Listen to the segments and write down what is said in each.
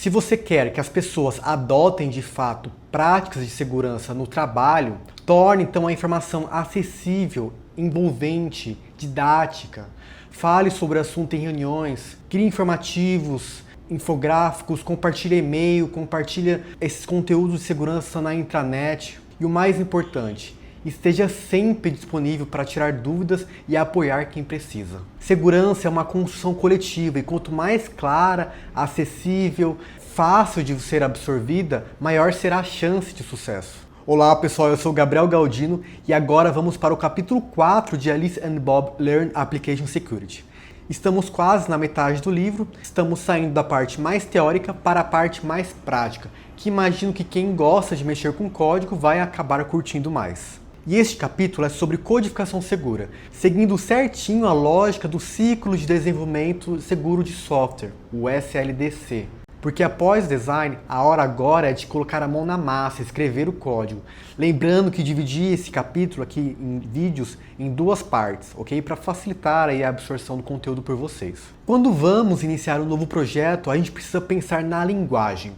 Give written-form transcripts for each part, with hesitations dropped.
Se você quer que as pessoas adotem de fato práticas de segurança no trabalho, torne então a informação acessível, envolvente, didática. Fale sobre o assunto em reuniões, crie informativos, infográficos, compartilhe e-mail, compartilhe esses conteúdos de segurança na intranet. E o mais importante, esteja sempre disponível para tirar dúvidas e apoiar quem precisa. Segurança é uma construção coletiva e quanto mais clara, acessível, fácil de ser absorvida, maior será a chance de sucesso. Olá pessoal, eu sou Gabriel Galdino e agora vamos para o capítulo 4 de Alice and Bob Learn Application Security. Estamos quase na metade do livro, estamos saindo da parte mais teórica para a parte mais prática, que imagino que quem gosta de mexer com código vai acabar curtindo mais. E este capítulo é sobre codificação segura, seguindo certinho a lógica do ciclo de desenvolvimento seguro de software, o SLDC. Porque após design, a hora agora é de colocar a mão na massa, escrever o código. Lembrando que dividi esse capítulo aqui em vídeos em duas partes, ok? Para facilitar aí a absorção do conteúdo por vocês. Quando vamos iniciar um novo projeto, a gente precisa pensar na linguagem.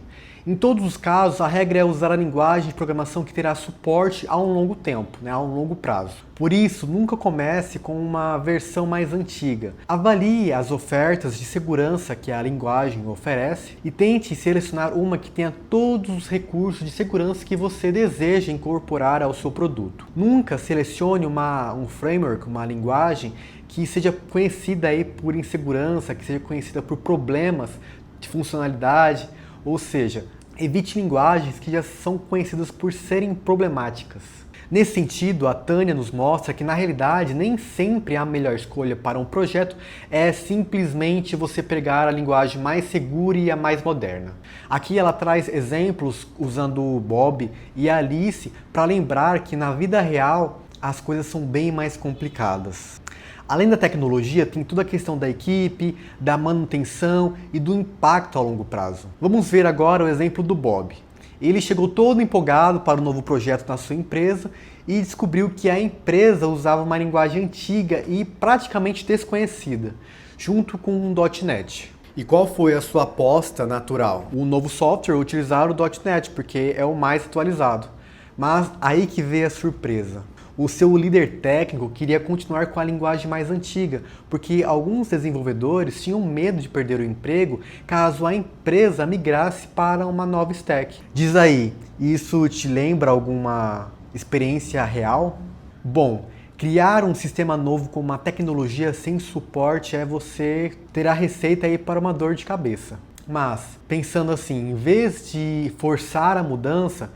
Em todos os casos, a regra é usar a linguagem de programação que terá suporte a um longo tempo, a um longo prazo. Por isso, nunca comece com uma versão mais antiga. Avalie as ofertas de segurança que a linguagem oferece e tente selecionar uma que tenha todos os recursos de segurança que você deseja incorporar ao seu produto. Nunca selecione um framework, uma linguagem que seja conhecida aí por insegurança, que seja conhecida por problemas de funcionalidade, ou seja, evite linguagens que já são conhecidas por serem problemáticas. Nesse sentido, a Tânia nos mostra que na realidade nem sempre a melhor escolha para um projeto é simplesmente você pegar a linguagem mais segura e a mais moderna. Aqui ela traz exemplos usando o Bob e a Alice para lembrar que na vida real as coisas são bem mais complicadas. Além da tecnologia, tem toda a questão da equipe, da manutenção e do impacto a longo prazo. Vamos ver agora o exemplo do Bob. Ele chegou todo empolgado para o novo projeto na sua empresa e descobriu que a empresa usava uma linguagem antiga e praticamente desconhecida, junto com um .NET. E qual foi a sua aposta natural? O novo software utilizar o .NET, porque é o mais atualizado. Mas aí que veio a surpresa. O seu líder técnico queria continuar com a linguagem mais antiga, porque alguns desenvolvedores tinham medo de perder o emprego caso a empresa migrasse para uma nova stack. Diz aí, isso te lembra alguma experiência real? Bom, criar um sistema novo com uma tecnologia sem suporte é você ter a receita aí para uma dor de cabeça. Mas, pensando assim, em vez de forçar a mudança,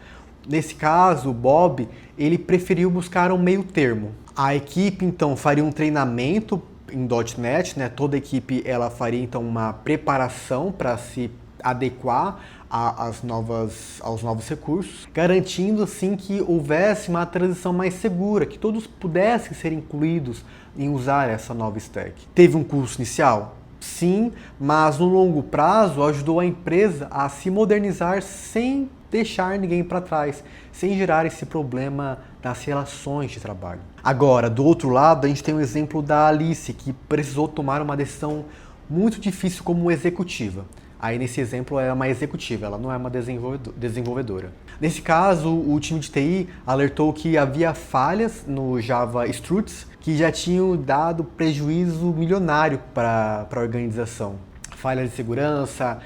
nesse caso, o Bob, ele preferiu buscar um meio termo. A equipe, então, faria um treinamento em .NET, toda a equipe ela faria, então, uma preparação para se adequar aos novos recursos, garantindo, assim, que houvesse uma transição mais segura, que todos pudessem ser incluídos em usar essa nova stack. Teve um custo inicial? Sim, mas no longo prazo ajudou a empresa a se modernizar sem deixar ninguém para trás, sem gerar esse problema das relações de trabalho. Agora, do outro lado, a gente tem o exemplo da Alice, que precisou tomar uma decisão muito difícil como executiva. Aí nesse exemplo é uma executiva, ela não é uma desenvolvedora. Nesse caso, o time de TI alertou que havia falhas no Java Struts que já tinham dado prejuízo milionário para a organização. Falhas de segurança,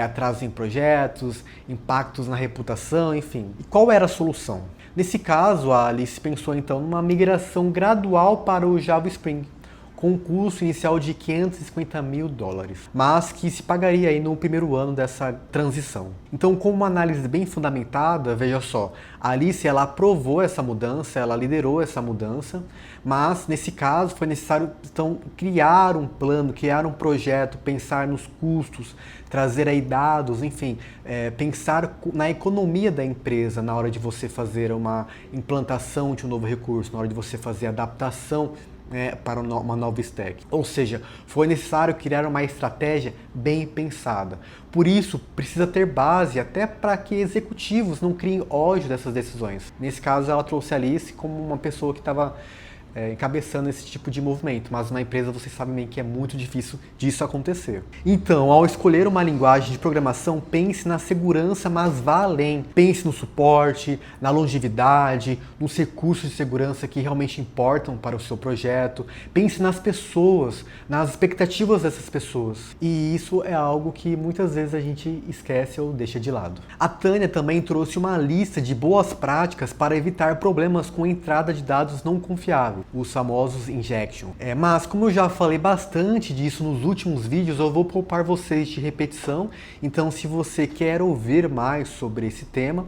atrasos em projetos, impactos na reputação, enfim. E qual era a solução? Nesse caso, a Alice pensou então numa migração gradual para o Java Spring, com um custo inicial de $550 mil, mas que se pagaria aí no primeiro ano dessa transição. Então, com uma análise bem fundamentada, veja só, a Alice ela aprovou essa mudança, ela liderou essa mudança, mas nesse caso foi necessário então criar um plano, criar um projeto, pensar nos custos, trazer aí dados, enfim, pensar na economia da empresa na hora de você fazer uma implantação de um novo recurso, na hora de você fazer adaptação para uma nova stack. Ou seja, foi necessário criar uma estratégia bem pensada. Por isso, precisa ter base até para que executivos não criem ódio dessas decisões. Nesse caso, ela trouxe a Alice como uma pessoa que estava encabeçando esse tipo de movimento, mas na empresa vocês sabem bem que é muito difícil disso acontecer. Então, ao escolher uma linguagem de programação, pense na segurança, mas vá além. Pense no suporte, na longevidade, nos recursos de segurança que realmente importam para o seu projeto. Pense nas pessoas, nas expectativas dessas pessoas. E isso é algo que muitas vezes a gente esquece ou deixa de lado. A Tânia também trouxe uma lista de boas práticas para evitar problemas com entrada de dados não confiáveis, os famosos injection. Mas como eu já falei bastante disso nos últimos vídeos, eu vou poupar vocês de repetição. Então, se você quer ouvir mais sobre esse tema,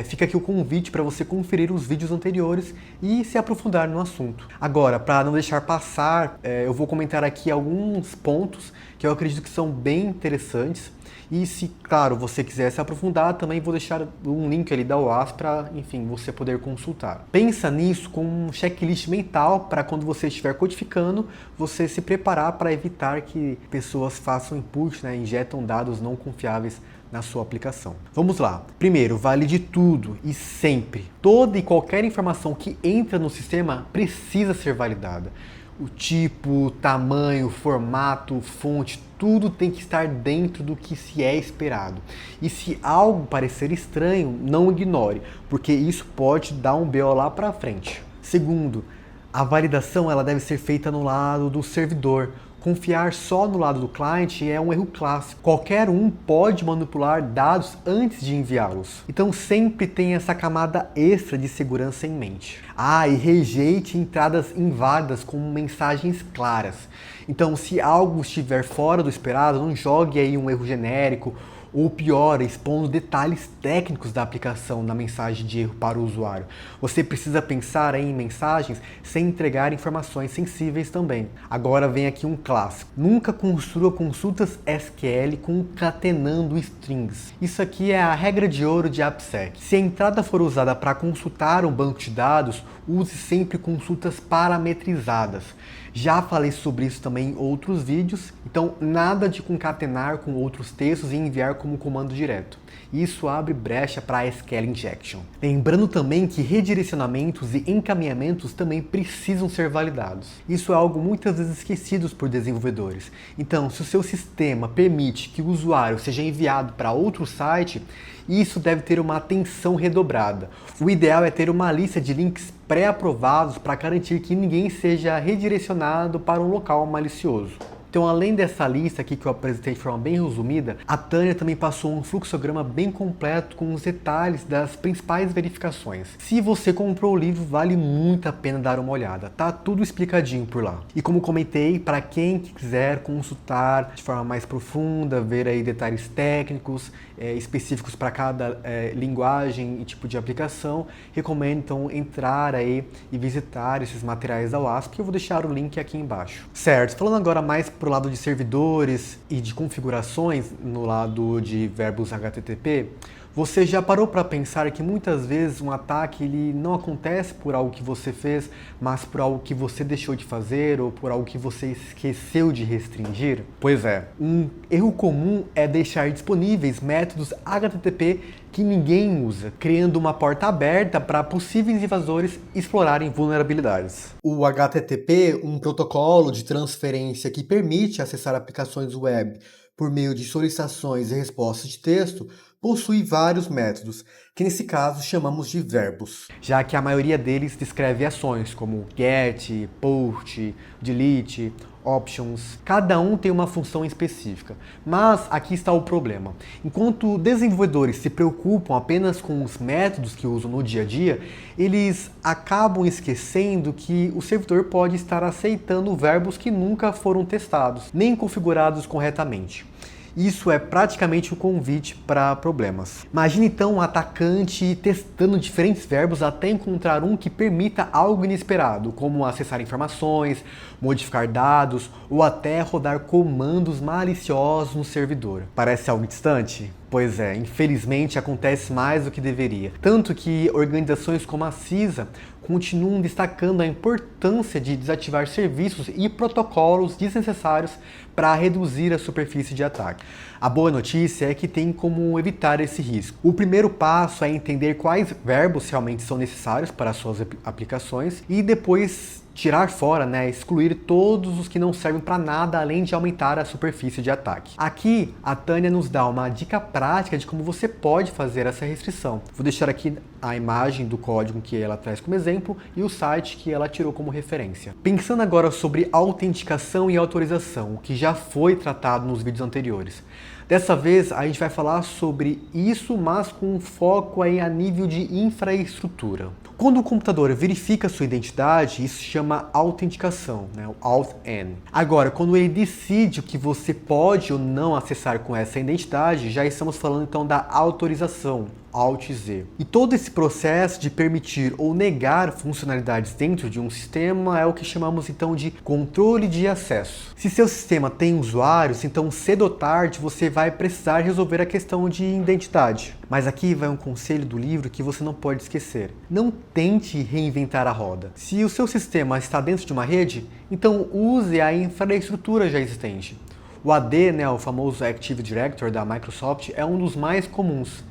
fica aqui o convite para você conferir os vídeos anteriores e se aprofundar no assunto. Agora, para não deixar passar, eu vou comentar aqui alguns pontos que eu acredito que são bem interessantes. E se, claro, você quiser se aprofundar, também vou deixar um link ali da OAS para, enfim, você poder consultar. Pensa nisso com um checklist mental para quando você estiver codificando, você se preparar para evitar que pessoas façam input, injetam dados não confiáveis na sua aplicação. Vamos lá. Primeiro, valide tudo e sempre. Toda e qualquer informação que entra no sistema precisa ser validada. O tipo, tamanho, formato, fonte, tudo tem que estar dentro do que se é esperado. E se algo parecer estranho, não ignore, porque isso pode dar um BO lá para frente. Segundo, a validação ela deve ser feita no lado do servidor. Confiar só no lado do cliente é um erro clássico. Qualquer um pode manipular dados antes de enviá-los. Então sempre tenha essa camada extra de segurança em mente. E rejeite entradas inválidas com mensagens claras. Então se algo estiver fora do esperado, não jogue aí um erro genérico, ou pior, expondo detalhes técnicos da aplicação na mensagem de erro para o usuário. Você precisa pensar em mensagens sem entregar informações sensíveis também. Agora vem aqui um clássico. Nunca construa consultas SQL concatenando strings. Isso aqui é a regra de ouro de AppSec. Se a entrada for usada para consultar um banco de dados, use sempre consultas parametrizadas. Já falei sobre isso também em outros vídeos, então nada de concatenar com outros textos e enviar como comando direto. Isso abre brecha para SQL Injection. Lembrando também que redirecionamentos e encaminhamentos também precisam ser validados. Isso é algo muitas vezes esquecido por desenvolvedores. Então, se o seu sistema permite que o usuário seja enviado para outro site, isso deve ter uma atenção redobrada. O ideal é ter uma lista de links pré-aprovados para garantir que ninguém seja redirecionado para um local malicioso. Então, além dessa lista aqui que eu apresentei de forma bem resumida, a Tânia também passou um fluxograma bem completo com os detalhes das principais verificações. Se você comprou o livro, vale muito a pena dar uma olhada, tá tudo explicadinho por lá. E como comentei, para quem quiser consultar de forma mais profunda, ver aí detalhes técnicos, específicos para cada linguagem e tipo de aplicação, recomendo então entrar aí e visitar esses materiais da OASP, que eu vou deixar o link aqui embaixo. Certo, falando agora mais pro lado de servidores e de configurações, no lado de verbos HTTP, você já parou para pensar que muitas vezes um ataque ele não acontece por algo que você fez, mas por algo que você deixou de fazer ou por algo que você esqueceu de restringir? Pois é, um erro comum é deixar disponíveis métodos HTTP que ninguém usa, criando uma porta aberta para possíveis invasores explorarem vulnerabilidades. O HTTP, um protocolo de transferência que permite acessar aplicações web por meio de solicitações e respostas de texto, possui vários métodos, que nesse caso chamamos de verbos, já que a maioria deles descreve ações como get, post, delete, options. Cada um tem uma função específica, mas aqui está o problema. Enquanto desenvolvedores se preocupam apenas com os métodos que usam no dia a dia, eles acabam esquecendo que o servidor pode estar aceitando verbos que nunca foram testados, nem configurados corretamente. Isso é praticamente um convite para problemas. Imagine então um atacante testando diferentes verbos até encontrar um que permita algo inesperado, como acessar informações, modificar dados ou até rodar comandos maliciosos no servidor. Parece algo distante? Pois é, infelizmente acontece mais do que deveria. Tanto que organizações como a CISA continuam destacando a importância de desativar serviços e protocolos desnecessários para reduzir a superfície de ataque. A boa notícia é que tem como evitar esse risco. O primeiro passo é entender quais verbos realmente são necessários para as suas aplicações e depois tirar fora, né, excluir todos os que não servem para nada além de aumentar a superfície de ataque. Aqui, a Tânia nos dá uma dica prática de como você pode fazer essa restrição. Vou deixar aqui a imagem do código que ela traz como exemplo e o site que ela tirou como referência. Pensando agora sobre autenticação e autorização, o que já foi tratado nos vídeos anteriores. Dessa vez a gente vai falar sobre isso, mas com um foco aí a nível de infraestrutura. Quando o computador verifica sua identidade, isso se chama autenticação, né? O Auth-N. Agora, quando ele decide o que você pode ou não acessar com essa identidade, já estamos falando então da autorização, Alt-Z. E todo esse processo de permitir ou negar funcionalidades dentro de um sistema é o que chamamos então de controle de acesso. Se seu sistema tem usuários, então cedo ou tarde você vai precisar resolver a questão de identidade. Mas aqui vai um conselho do livro que você não pode esquecer. Não tente reinventar a roda. Se o seu sistema está dentro de uma rede, então use a infraestrutura já existente. O AD, né, o famoso Active Directory da Microsoft, é um dos mais comuns.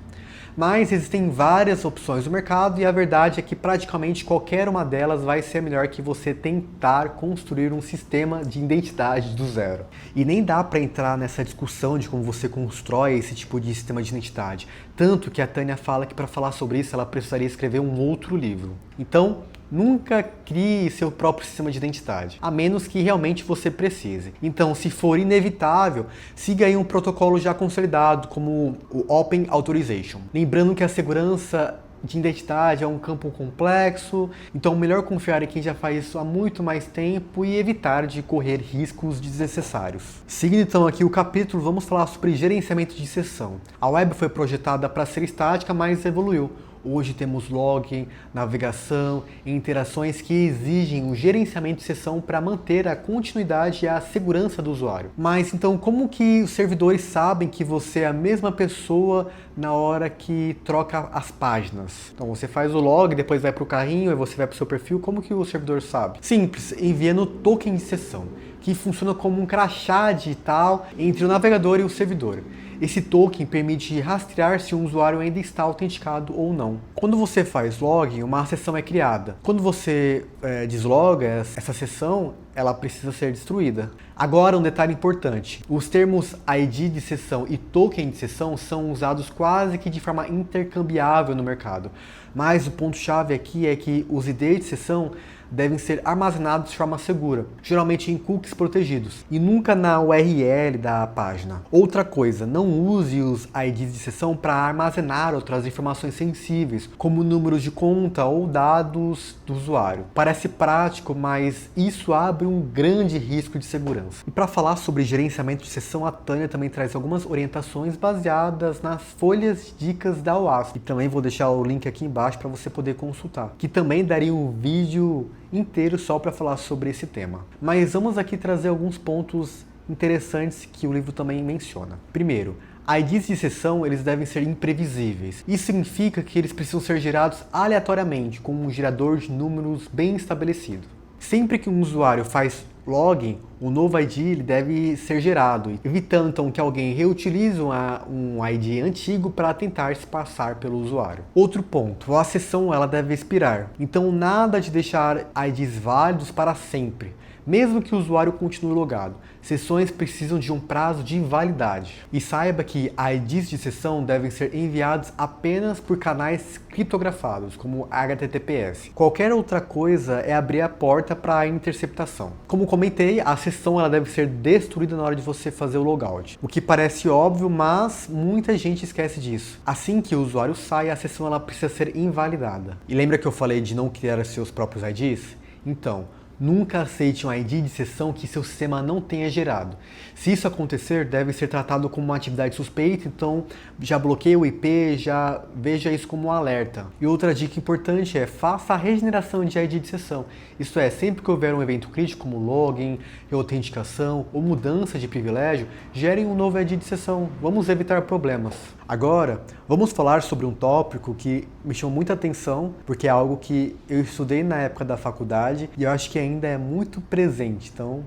Mas existem várias opções no mercado e a verdade é que praticamente qualquer uma delas vai ser melhor que você tentar construir um sistema de identidade do zero. E nem dá para entrar nessa discussão de como você constrói esse tipo de sistema de identidade. Tanto que a Tânia fala que para falar sobre isso ela precisaria escrever um outro livro. Então, nunca crie seu próprio sistema de identidade, a menos que realmente você precise. Então, se for inevitável, siga aí um protocolo já consolidado, como o Open Authorization. Lembrando que a segurança de identidade é um campo complexo, então melhor confiar em quem já faz isso há muito mais tempo e evitar de correr riscos desnecessários. Seguindo então aqui o capítulo, vamos falar sobre gerenciamento de sessão. A web foi projetada para ser estática, mas evoluiu. Hoje temos login, navegação e interações que exigem o gerenciamento de sessão para manter a continuidade e a segurança do usuário. Mas então como que os servidores sabem que você é a mesma pessoa na hora que troca as páginas? Então você faz o log, depois vai para o carrinho, e você vai para o seu perfil, como que o servidor sabe? Simples, enviando token de sessão, que funciona como um crachá digital entre o navegador e o servidor. Esse token permite rastrear se um usuário ainda está autenticado ou não. Quando você faz login, uma sessão é criada. Quando você desloga essa sessão, ela precisa ser destruída. Agora, um detalhe importante. Os termos ID de sessão e token de sessão são usados quase que de forma intercambiável no mercado. Mas o ponto-chave aqui é que os IDs de sessão devem ser armazenados de forma segura, geralmente em cookies protegidos, e nunca na URL da página. Outra coisa, não use os IDs de sessão para armazenar outras informações sensíveis, como números de conta ou dados do usuário. Parece prático, mas isso abre um grande risco de segurança. E para falar sobre gerenciamento de sessão, a Tânia também traz algumas orientações baseadas nas folhas de dicas da OASP. E também vou deixar o link aqui embaixo para você poder consultar, que também daria um vídeo inteiro só para falar sobre esse tema. Mas vamos aqui trazer alguns pontos interessantes que o livro também menciona. Primeiro, IDs de sessão eles devem ser imprevisíveis. Isso significa que eles precisam ser gerados aleatoriamente, com um gerador de números bem estabelecido. Sempre que um usuário faz login, o novo ID ele deve ser gerado, evitando então que alguém reutilize um ID antigo para tentar se passar pelo usuário. Outro ponto, a sessão ela deve expirar, então nada de deixar IDs válidos para sempre. Mesmo que o usuário continue logado, sessões precisam de um prazo de validade. E saiba que IDs de sessão devem ser enviados apenas por canais criptografados, como HTTPS. Qualquer outra coisa é abrir a porta para a interceptação. Como comentei, a sessão ela deve ser destruída na hora de você fazer o logout. O que parece óbvio, mas muita gente esquece disso. Assim que o usuário sai, a sessão ela precisa ser invalidada. E lembra que eu falei de não criar seus próprios IDs? Então, nunca aceite um ID de sessão que seu sistema não tenha gerado. Se isso acontecer, deve ser tratado como uma atividade suspeita, então já bloqueie o IP, já veja isso como um alerta. E outra dica importante é faça a regeneração de ID de sessão. Isto é, sempre que houver um evento crítico como login, reautenticação ou mudança de privilégio, gerem um novo ID de sessão. Vamos evitar problemas. Agora, vamos falar sobre um tópico que me chamou muita atenção, porque é algo que eu estudei na época da faculdade e eu acho que ainda é muito presente. Então,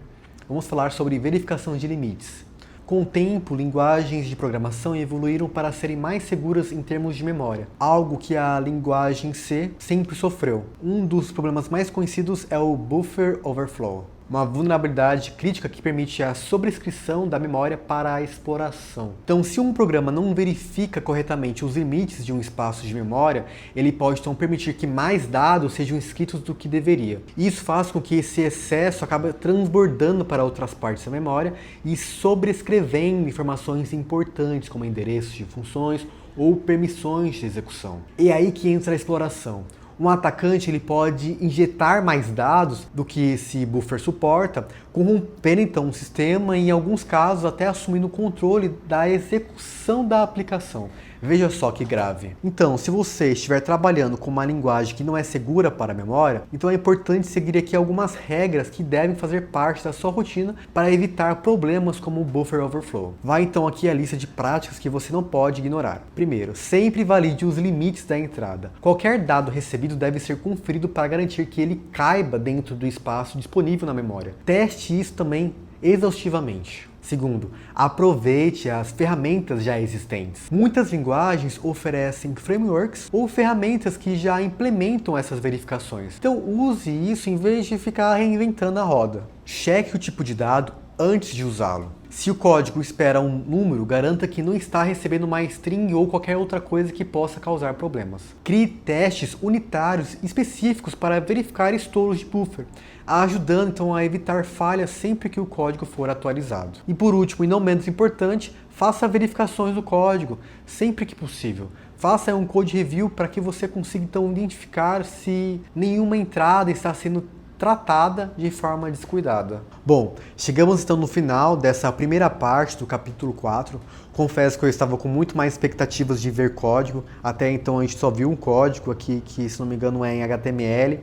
vamos falar sobre verificação de limites. Com o tempo, linguagens de programação evoluíram para serem mais seguras em termos de memória, algo que a linguagem C sempre sofreu. Um dos problemas mais conhecidos é o buffer overflow, uma vulnerabilidade crítica que permite a sobrescrição da memória para a exploração. Então, se um programa não verifica corretamente os limites de um espaço de memória, ele pode então permitir que mais dados sejam escritos do que deveria. Isso faz com que esse excesso acabe transbordando para outras partes da memória e sobrescrevendo informações importantes, como endereços de funções ou permissões de execução. E é aí que entra a exploração. Um atacante ele pode injetar mais dados do que esse buffer suporta, corrompendo então o sistema e, em alguns casos, até assumindo o controle da execução da aplicação. Veja só que grave. Então, se você estiver trabalhando com uma linguagem que não é segura para a memória, então é importante seguir aqui algumas regras que devem fazer parte da sua rotina para evitar problemas como o buffer overflow. Vai então aqui a lista de práticas que você não pode ignorar. Primeiro, sempre valide os limites da entrada. Qualquer dado recebido deve ser conferido para garantir que ele caiba dentro do espaço disponível na memória. Teste isso também exaustivamente. Segundo, aproveite as ferramentas já existentes. Muitas linguagens oferecem frameworks ou ferramentas que já implementam essas verificações. Então use isso em vez de ficar reinventando a roda. Cheque o tipo de dado antes de usá-lo. Se o código espera um número, garanta que não está recebendo uma string ou qualquer outra coisa que possa causar problemas. Crie testes unitários específicos para verificar estouros de buffer, ajudando então a evitar falhas sempre que o código for atualizado. E por último, e não menos importante, faça verificações do código sempre que possível. Faça um code review para que você consiga então identificar se nenhuma entrada está sendo tratada de forma descuidada. Bom, chegamos então no final dessa primeira parte do capítulo 4. Confesso que eu estava com muito mais expectativas de ver código. Até então a gente só viu um código aqui que, se não me engano, é em HTML.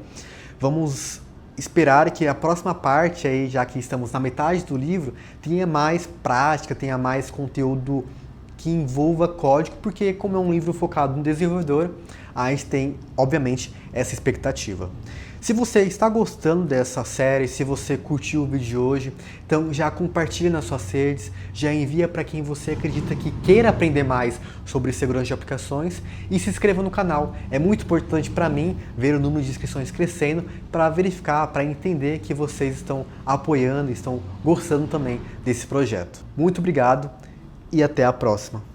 Vamos esperar que a próxima parte, aí, já que estamos na metade do livro, tenha mais prática, tenha mais conteúdo que envolva código, porque como é um livro focado no desenvolvedor, a gente tem, obviamente, essa expectativa. Se você está gostando dessa série, se você curtiu o vídeo de hoje, então já compartilha nas suas redes, já envia para quem você acredita que queira aprender mais sobre segurança de aplicações e se inscreva no canal. É muito importante para mim ver o número de inscrições crescendo para verificar, para entender que vocês estão apoiando, estão gostando também desse projeto. Muito obrigado e até a próxima.